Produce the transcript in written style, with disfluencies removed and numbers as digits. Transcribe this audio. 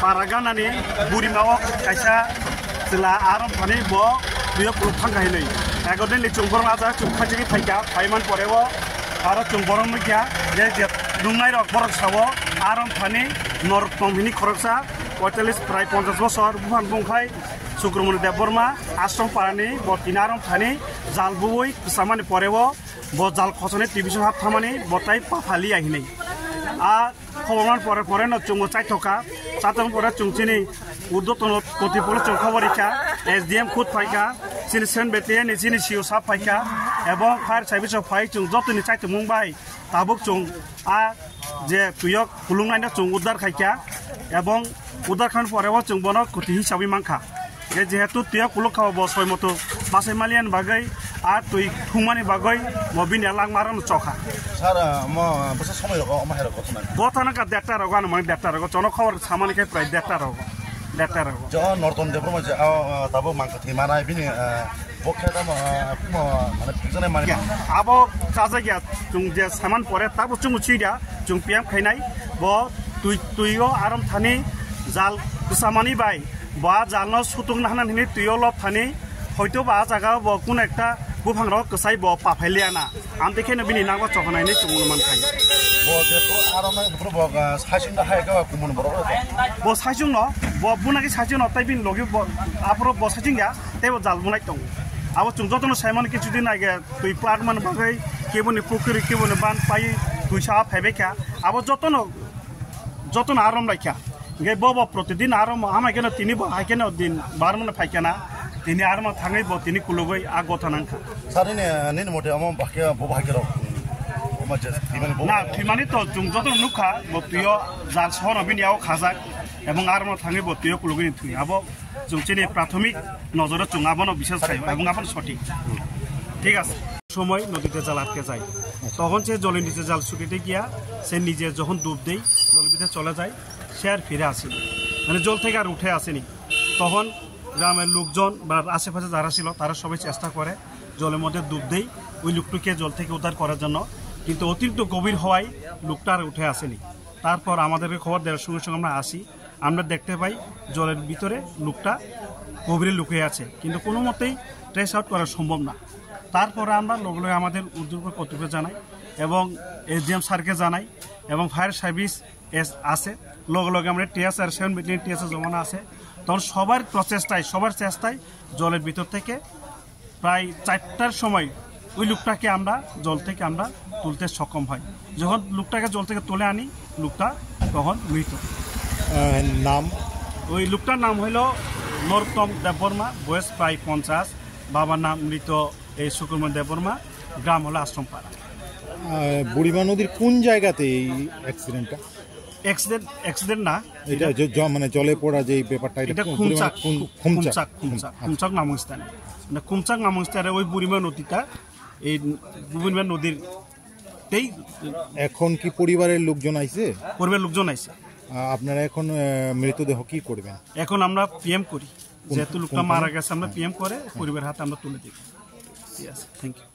Paraganani, Burimao, Kaisa, Sila Aram Pani Bo, we are Putangani. I got the Chumboraza to Pajaki Paya, Paiman forever, Ara Chumboromika, Dunai of Borsawa, Aram Pani, Nor Pomini Korsa, Hotelis Pripontas Bosor, Buhan Bunkai, Sukrumuni de Burma, Astron Parani, Botinaram Pani, Zalbui, Samani forever, Bozal Cosone Division of Tamani, Botai Papali Ahini. খবরমান পরে পরে ন চুঙ্গো চাই থকা চাতং পরে চুংচিনি উদ্যোতন কতিপল চংখবরিকা SDM খুদ ফাইকা সিনিসেন বেতে নিজিনি CO সাপ ফাইকা এবং ফায়ার সার্ভিস অফ ফাই চুং যতনি চাইতে মুংবাই তাবুক চুং যে তুয়ক হুলুংনাইনা চুং উদ্ধার খাইকা এবং উদ্ধার খান পরেও চুং বন কতি হিসাবে মাংখা যেহেতু তুয়ক কুলক খাওয়া বসয় মতো বাসে মালিয়ান বাগৈ তুই ঠুমানি বাগৈ মবিন এলাং মারান চখা বসে সময় রকম আমার কথা গতনাকা দেড়টা রোগ মানে দেড়টা রোগ জনখবর সামানিকে প্রায় দেড়টা রোগ জ নর্তন দেবর মাঝে তাবো মাংস থিমানাই বিনি বকে দাম মানে পিছনে মানে আবো কাজে গিয়া চুং যে সামান পরে তাবো চুং উচিয়া চুং পিয়াম খাইনাই ব তুইও আরাম থানি জাল সামানি বাই বা জালনো সুতুং নাহানা হিনি তুইও লব থানি হয়তো বা জায়গা ব কোন একটা বুফাং রক কসাই ব পাফাইলিয়ানা আম দেখেনো বিনি নাগবা চখনাইনি চুং মান খাই ব যে তো আরাম না পুরো সাইসিং দা হাইকা কুমন বড় ব সাইসিং ন ব বুনাকি সাইসিং ন তাই বিন লগে আপরো ব সাইসিং গা তেব জাল বুনাই তং আবো চুং যতন সাইমান কিছুদিন আগে তুই প্লাট মান বাগৈ কেবনি পুকুরি কেবনি বান পাই তুই সা ফাইবেকা আবো যতন আরাম রাখা গে ব প্রতিদিন আরাম আমাই কেন তিনি হাইকেন দিন বারমন ফাইকেনা তিনি আরাম থাঙै ব তিনি কুলগৈ আ গথানাংখা সারিনে নিন মতে আম বাকে ব হাইকে রক না থিমানি তো চুং যতন নুখা ব তুইও জাল সহন বিনিয়াও খাজাক এবং আরাম থাঙै ব তুইও কুলগৈ থুই আবো চুংচিনি প্রাথমিক নজরে চুং আবনো বিশেষ খাই এবং আপন সঠিক ঠিক আছে সময় নদীতে জাল আটকে যায় তখন সে জলের নিচে জাল শুকিতে গিয়া সে নিজে যখন ডুব দেই জলের ভিতরে চলে যায় সে আর ফিরে আসেনি মানে জল থেকে আর উঠে আসেনি তখন গ্রামের লোকজন বা আশেপাশে যারা ছিল তারা সবাই চেষ্টা করে জলের মধ্যে ডুব দেই ওই লোকটাকে জল থেকে উদ্ধার করার জন্য কিন্তু অতিরিক্ত গভীর হওয়ায় লোকটা আর উঠে আসেনি তারপর আমাদেরকে খবর দেওয়ার সঙ্গে সঙ্গে আমরা আসি আমরা দেখতে পাই জলের ভিতরে লোকটা গভীরে লুকিয়ে আছে কিন্তু কোনো মতেই ট্রেস আউট করা সম্ভব না তারপরে আমরা লগে লগে আমাদের উদ্যোগ কর্তৃপক্ষ জানাই এবং এসডিএম স্যারকে জানাই এবং ফায়ার সার্ভিস আছে লগে লগে আমরা টিএসআর 7 ব্যাটালিয়ন টিএসআর জমানো আছে। তখন সবার চেষ্টায় জলের ভিতর থেকে প্রায় 4টার সময় ওই লোকটাকে আমরা জল থেকে আমরা তুলতে সক্ষম হয়। যখন লোকটাকে জল থেকে তুলে আনি লোকটা তখন মৃত। নাম? ওই লোকটার নাম হইল নরোত্তম দেববর্মা, বয়স প্রায় 50। বাবার নাম মৃত এই সুকুমার দেববর্মা, গ্রাম হলো আশ্রমপাড়া। বুড়িমা নদীর কোন জায়গাতে এই অ্যাক্সিডেন্টটা? অ্যাক্সিডেন্ট না, এটা মানে জলে পড়া যে ব্যাপারটা, এটা খুমচাক নামক স্থানে, খুমচাক নামক স্থানে ওই বুড়িমা নদীটা, এই বুড়িমা নদীরতেই। এখন কি পরিবারের লোকজন আইছে? পরিবারের লোকজন আইছে। আপনারা এখন মৃতদেহ কি করবেন? এখন আমরা পিএম করি, যেহেতু লোকটা মারা গেছে আমরা পিএম করে পরিবারের হাতে আমরা তুলে দিই। Thank you.